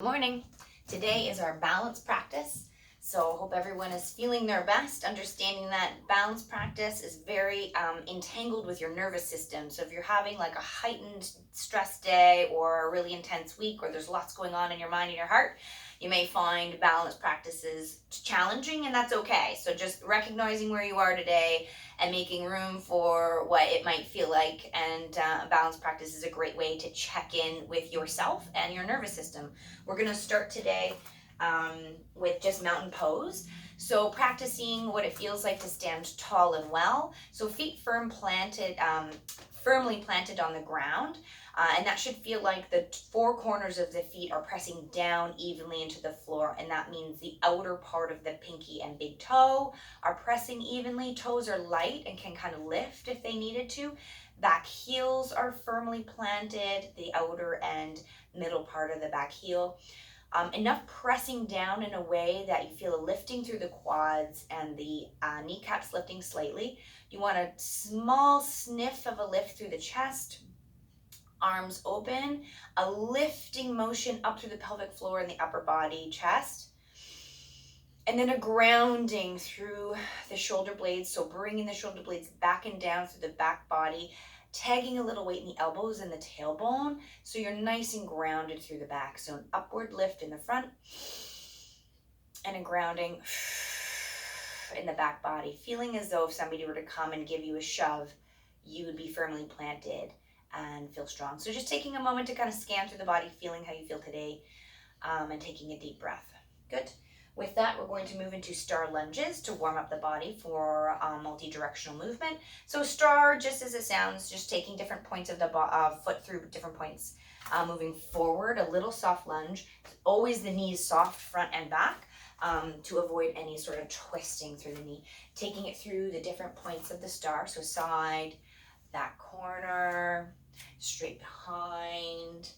Good morning. Today is our balance practice. So hope everyone is feeling their best, understanding that balance practice is very entangled with your nervous system. So if you're having like a heightened stress day or a really intense week, or there's lots going on in your mind and your heart, you may find balance practices challenging, and that's okay. So just recognizing where you are today and making room for what it might feel like. And balance practice is a great way to check in with yourself and your nervous system. We're going to start today with just mountain pose. So practicing what it feels like to stand tall and well. So feet firmly planted on the ground. And that should feel like the four corners of the feet are pressing down evenly into the floor. And that means the outer part of the pinky and big toe are pressing evenly. Toes are light and can kind of lift if they needed to. Back heels are firmly planted, the outer and middle part of the back heel. Enough pressing down in a way that you feel a lifting through the quads and the kneecaps lifting slightly. You want a small sniff of a lift through the chest, arms open, a lifting motion up through the pelvic floor and the upper body, chest, and then a grounding through the shoulder blades. So bringing the shoulder blades back and down through the back body, tagging a little weight in the elbows and the tailbone, so you're nice and grounded through the back. So an upward lift in the front and a grounding in the back body, feeling as though if somebody were to come and give you a shove, you would be firmly planted and feel strong. So just taking a moment to kind of scan through the body, feeling how you feel today, and taking a deep breath. Good. With that, we're going to move into star lunges to warm up the body for multi-directional movement. So star, just as it sounds, just taking different points of the foot through different points. Moving forward, a little soft lunge. Always the knees soft, front and back, to avoid any sort of twisting through the knee. Taking it through the different points of the star. So side, back corner, straight behind.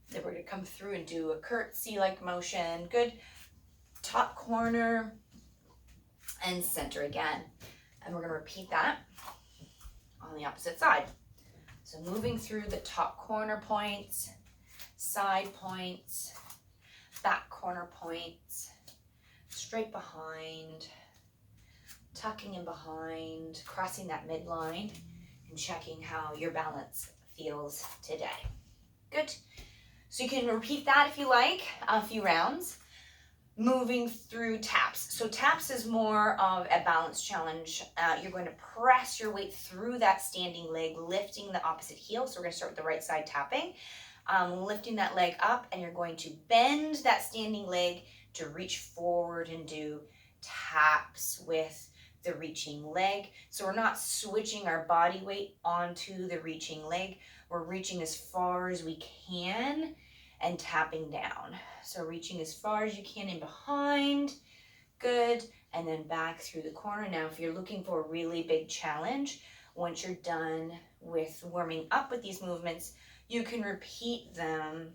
Then we're going to come through and do a curtsy-like motion. Good. Top corner and center again. And we're going to repeat that on the opposite side. So moving through the top corner points, side points, back corner points, straight behind, tucking in behind, crossing that midline, and checking how your balance feels today. Good. So you can repeat that if you like, a few rounds. Moving through taps. So taps is more of a balance challenge. You're going to press your weight through that standing leg, lifting the opposite heel. So we're going to start with the right side tapping, lifting that leg up, and you're going to bend that standing leg to reach forward and do taps with the reaching leg. So we're not switching our body weight onto the reaching leg. We're reaching as far as we can and tapping down. So reaching as far as you can in behind, good, and then back through the corner. Now, if you're looking for a really big challenge, once you're done with warming up with these movements, you can repeat them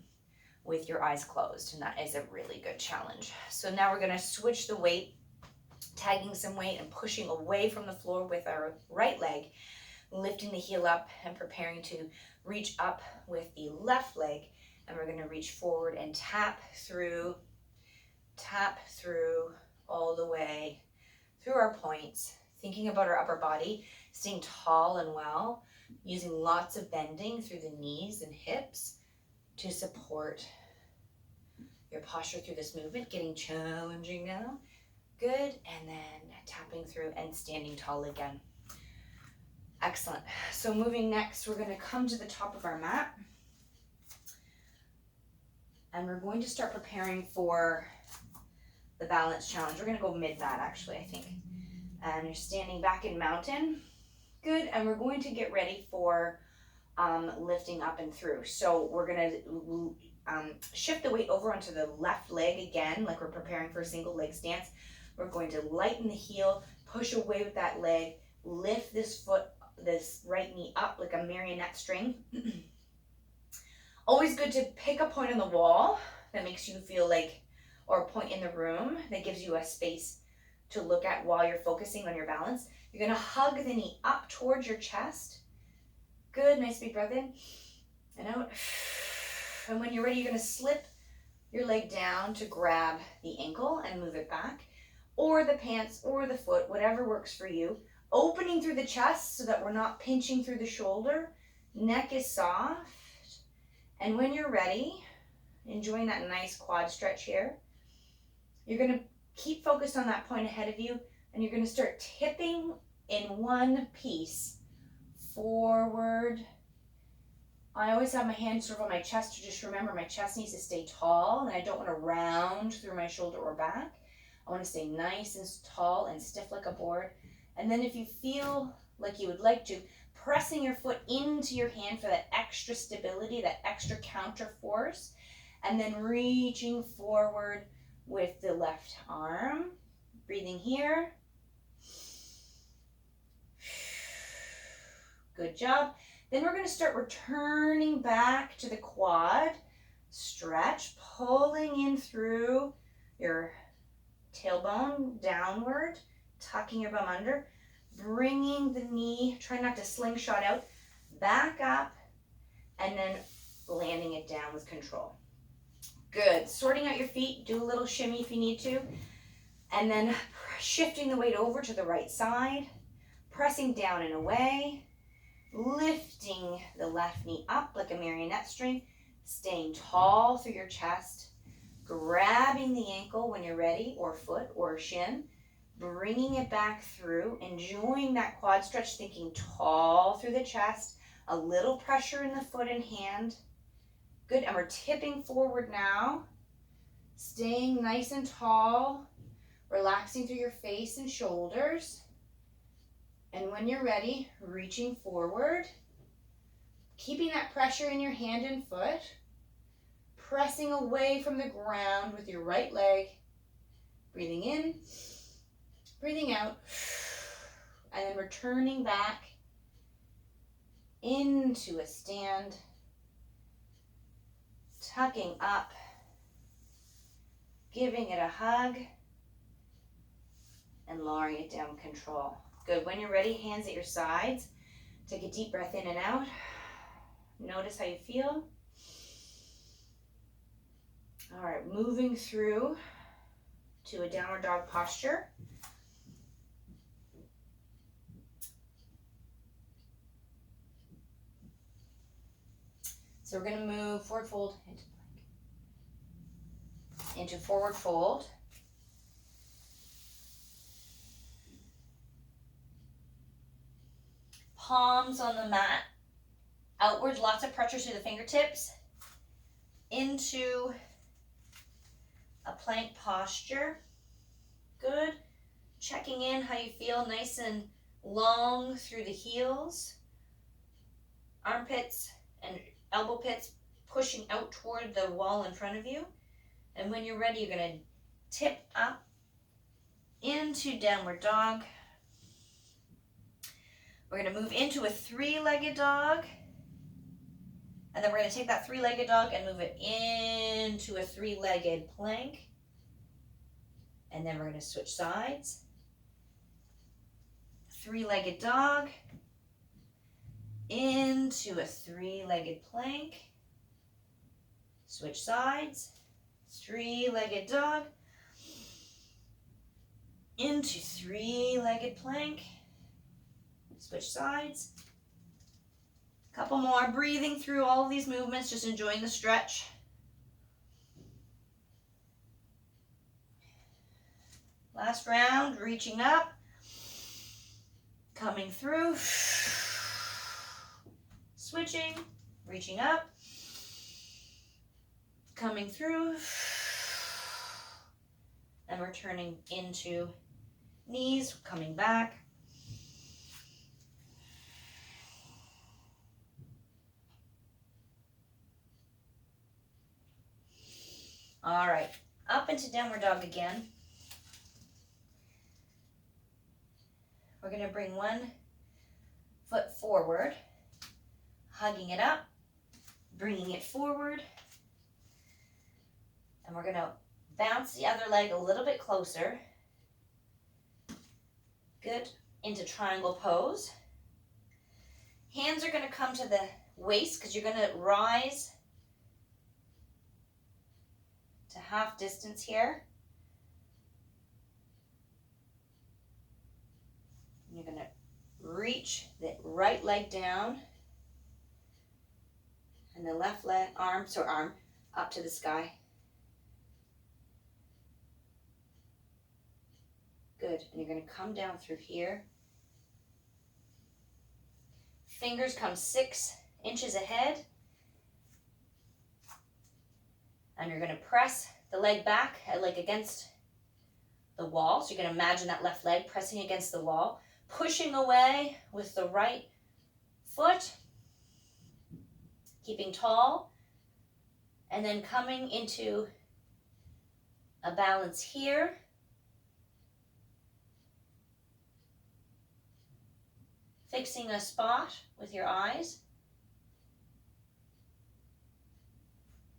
with your eyes closed, and that is a really good challenge. So now we're gonna switch the weight, tagging some weight and pushing away from the floor with our right leg, lifting the heel up and preparing to reach up with the left leg. And we're going to reach forward and tap through all the way through our points, thinking about our upper body, staying tall and well, using lots of bending through the knees and hips to support your posture through this movement, getting challenging now. Good, and then tapping through and standing tall again. Excellent. So moving next, we're going to come to the top of our mat. And we're going to start preparing for the balance challenge. We're going to go mid-mat, actually, I think. And you're standing back in mountain. Good. And we're going to get ready for lifting up and through. So we're going to shift the weight over onto the left leg again, like we're preparing for a single leg stance. We're going to lighten the heel, push away with that leg, lift this foot, this right knee up like a marionette string. Always good to pick a point on the wall that makes you feel like, or a point in the room that gives you a space to look at while you're focusing on your balance. You're going to hug the knee up towards your chest. Good, nice big breath in and out. And when you're ready, you're going to slip your leg down to grab the ankle and move it back, or the pants or the foot, whatever works for you. Opening through the chest so that we're not pinching through the shoulder. Neck is soft. And when you're ready, enjoying that nice quad stretch here, you're going to keep focused on that point ahead of you, and you're going to start tipping in one piece forward. I always have my hand sort of on my chest to just remember my chest needs to stay tall, and I don't want to round through my shoulder or back. I want to stay nice and tall and stiff like a board. And then if you feel like you would like to, pressing your foot into your hand for that extra stability, that extra counter force, and then reaching forward with the left arm. Breathing here. Good job. Then we're going to start returning back to the quad. Stretch, pulling in through your tailbone downward, tucking your bum under, bringing the knee, try not to slingshot out, back up, and then landing it down with control. Good. Sorting out your feet, do a little shimmy if you need to, and then shifting the weight over to the right side, pressing down and away, lifting the left knee up like a marionette string, staying tall through your chest, grabbing the ankle when you're ready, or foot or shin, bringing it back through, enjoying that quad stretch, thinking tall through the chest, a little pressure in the foot and hand. Good, and we're tipping forward now, staying nice and tall, relaxing through your face and shoulders. And when you're ready, reaching forward, keeping that pressure in your hand and foot, pressing away from the ground with your right leg, breathing in, breathing out, and then returning back into a stand, tucking up, giving it a hug, and lowering it down with control. Good. When you're ready, hands at your sides. Take a deep breath in and out. Notice how you feel. All right, moving through to a downward dog posture. So we're going to move forward fold into forward fold. Palms on the mat, outwards, lots of pressure through the fingertips, into a plank posture. Good. Checking in how you feel, nice and long through the heels, armpits and elbow pits pushing out toward the wall in front of you. And when you're ready, you're going to tip up into downward dog. We're going to move into a three-legged dog, and then we're going to take that three-legged dog and move it into a three-legged plank, and then we're going to switch sides. Three-legged dog, into a three-legged plank, switch sides, three-legged dog, into three-legged plank, switch sides. Couple more, breathing through all of these movements, just enjoying the stretch. Last round, reaching up, coming through, switching, reaching up, coming through, and returning into knees, coming back. All right, up into downward dog again. We're going to bring one foot forward, hugging it up, bringing it forward, and we're going to bounce the other leg a little bit closer. Good. Into triangle pose. Hands are going to come to the waist because you're going to rise to half distance here. You're going to reach the right leg down and the left leg, arm up to the sky. Good. And you're going to come down through here. Fingers come 6 inches ahead. And you're going to press the leg back, like against the wall. So you're going to imagine that left leg pressing against the wall, pushing away with the right foot, keeping tall, and then coming into a balance here. Fixing a spot with your eyes.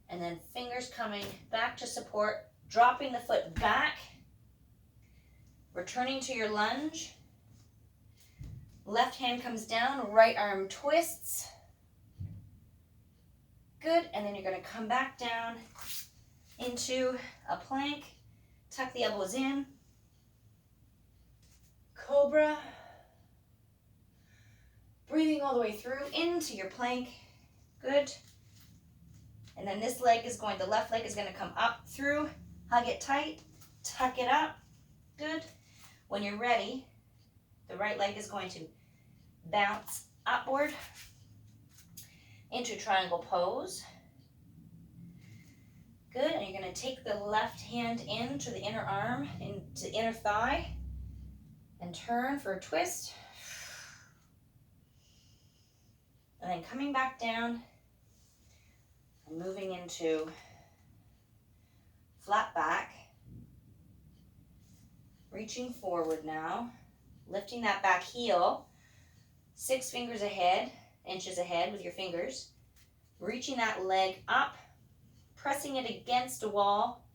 And then fingers coming back to support, dropping the foot back, returning to your lunge. Left hand comes down, right arm twists. Good, and then you're going to come back down into a plank. Tuck the elbows in. Cobra. Breathing all the way through into your plank. Good. And then this leg is going, the left leg is going to come up through. Hug it tight. Tuck it up. Good. When you're ready, the right leg is going to bounce upward into triangle pose. Good. And you're going to take the left hand into the inner arm, into the inner thigh, and turn for a twist. And then coming back down and moving into flat back. Reaching forward now, lifting that back heel, 6 fingers ahead, inches ahead with your fingers. Reaching that leg up, pressing it against a wall,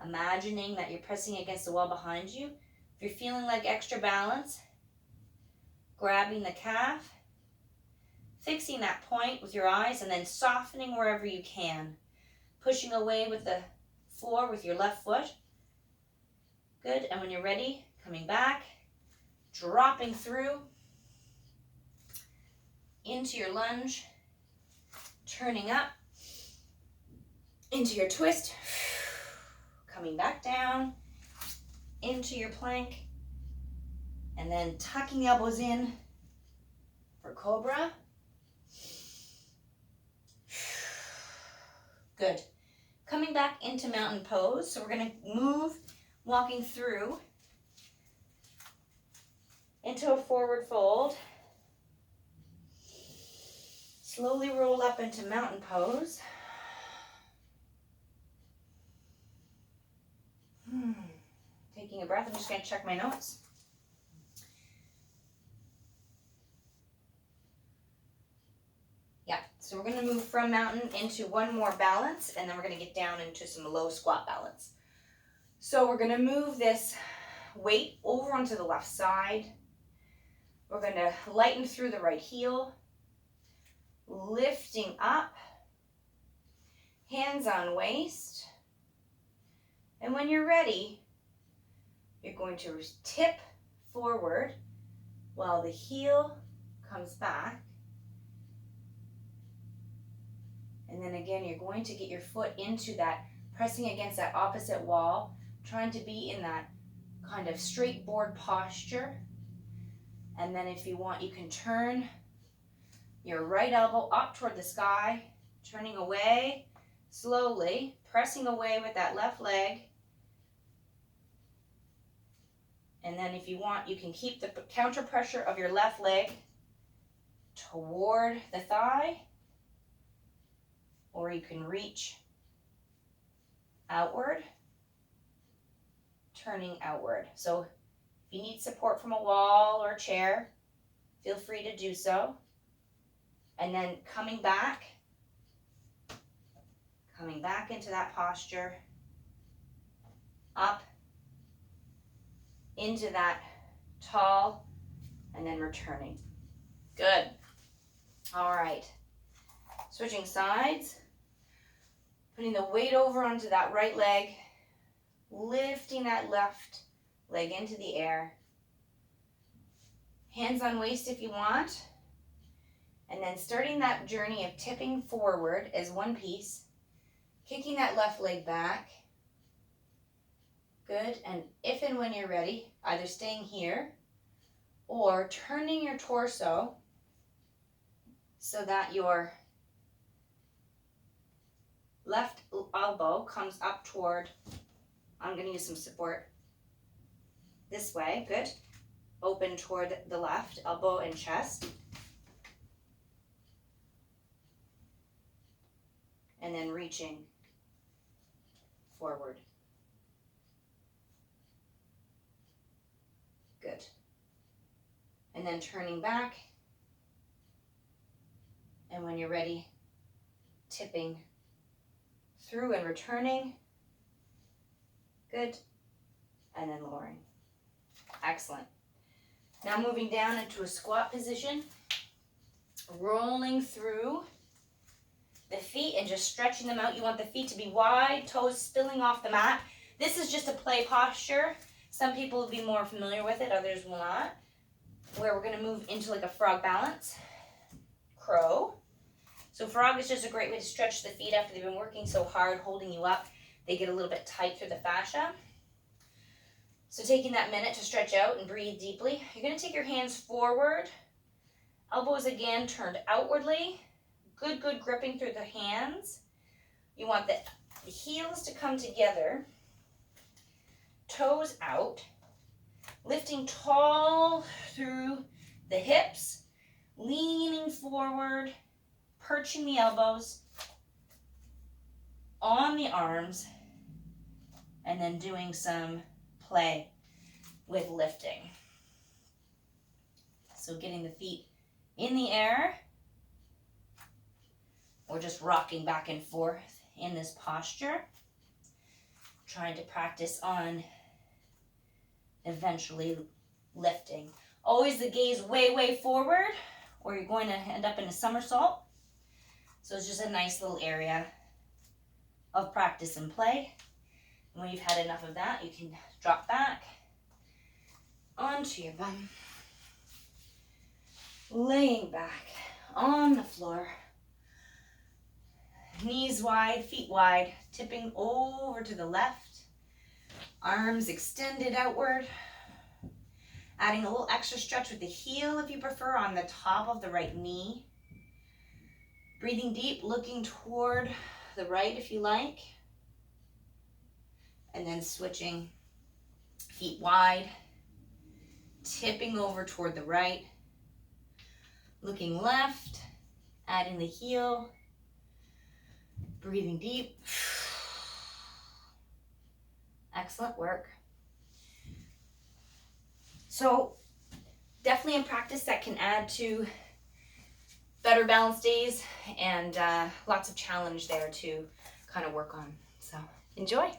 imagining that you're pressing against the wall behind you. If you're feeling like extra balance, grabbing the calf, fixing that point with your eyes, and then softening wherever you can. Pushing away with the floor with your left foot. Good, and when you're ready, coming back, dropping through into your lunge, turning up into your twist, coming back down into your plank, and then tucking the elbows in for cobra. Good. Coming back into mountain pose. So we're going to move, walking through into a forward fold. Slowly roll up into mountain pose. Taking a breath. I'm just going to check my notes. Yeah, so we're going to move from mountain into one more balance, and then we're going to get down into some low squat balance. So we're going to move this weight over onto the left side. We're going to lighten through the right heel, lifting up, hands on waist. And when you're ready, you're going to tip forward while the heel comes back. And then again, you're going to get your foot into that, pressing against that opposite wall, trying to be in that kind of straight board posture. And then if you want, you can turn your right elbow up toward the sky, turning away slowly, pressing away with that left leg. And then if you want, you can keep the counter pressure of your left leg toward the thigh, or you can reach outward, turning outward. So if you need support from a wall or a chair, feel free to do so. And then coming back into that posture, up into that tall, and then returning. Good. All right. Switching sides. Putting the weight over onto that right leg, lifting that left leg into the air. Hands on waist if you want. And then starting that journey of tipping forward as one piece, kicking that left leg back. Good, and if and when you're ready, either staying here or turning your torso so that your left elbow comes up toward, I'm going to use some support this way, good. Open toward the left, elbow and chest. And then reaching forward. Good. And then turning back. And when you're ready, tipping through and returning. Good. And then lowering. Excellent. Now moving down into a squat position. Rolling through the feet and just stretching them out. You want the feet to be wide, toes spilling off the mat. This is just a play posture. Some people will be more familiar with it, others will not. Where we're going to move into like a frog balance. Crow. So frog is just a great way to stretch the feet after they've been working so hard, holding you up. They get a little bit tight through the fascia. So taking that minute to stretch out and breathe deeply. You're going to take your hands forward. Elbows again turned outwardly. Good gripping through the hands. You want the heels to come together. Toes out. Lifting tall through the hips. Leaning forward. Perching the elbows on the arms. And then doing some play with lifting. So getting the feet in the air. Or just rocking back and forth in this posture. Trying to practice on eventually lifting. Always the gaze way forward, or you're going to end up in a somersault. So it's just a nice little area of practice and play. And when you've had enough of that, you can drop back onto your bum. Laying back on the floor. Knees wide, feet wide, tipping over to the left. Arms extended outward. Adding a little extra stretch with the heel if you prefer on the top of the right knee. Breathing deep, looking toward the right if you like. And then switching feet wide. Tipping over toward the right. Looking left, adding the heel. Breathing deep. Excellent work. So definitely in practice that can add to better balance days and lots of challenge there to kind of work on. So enjoy.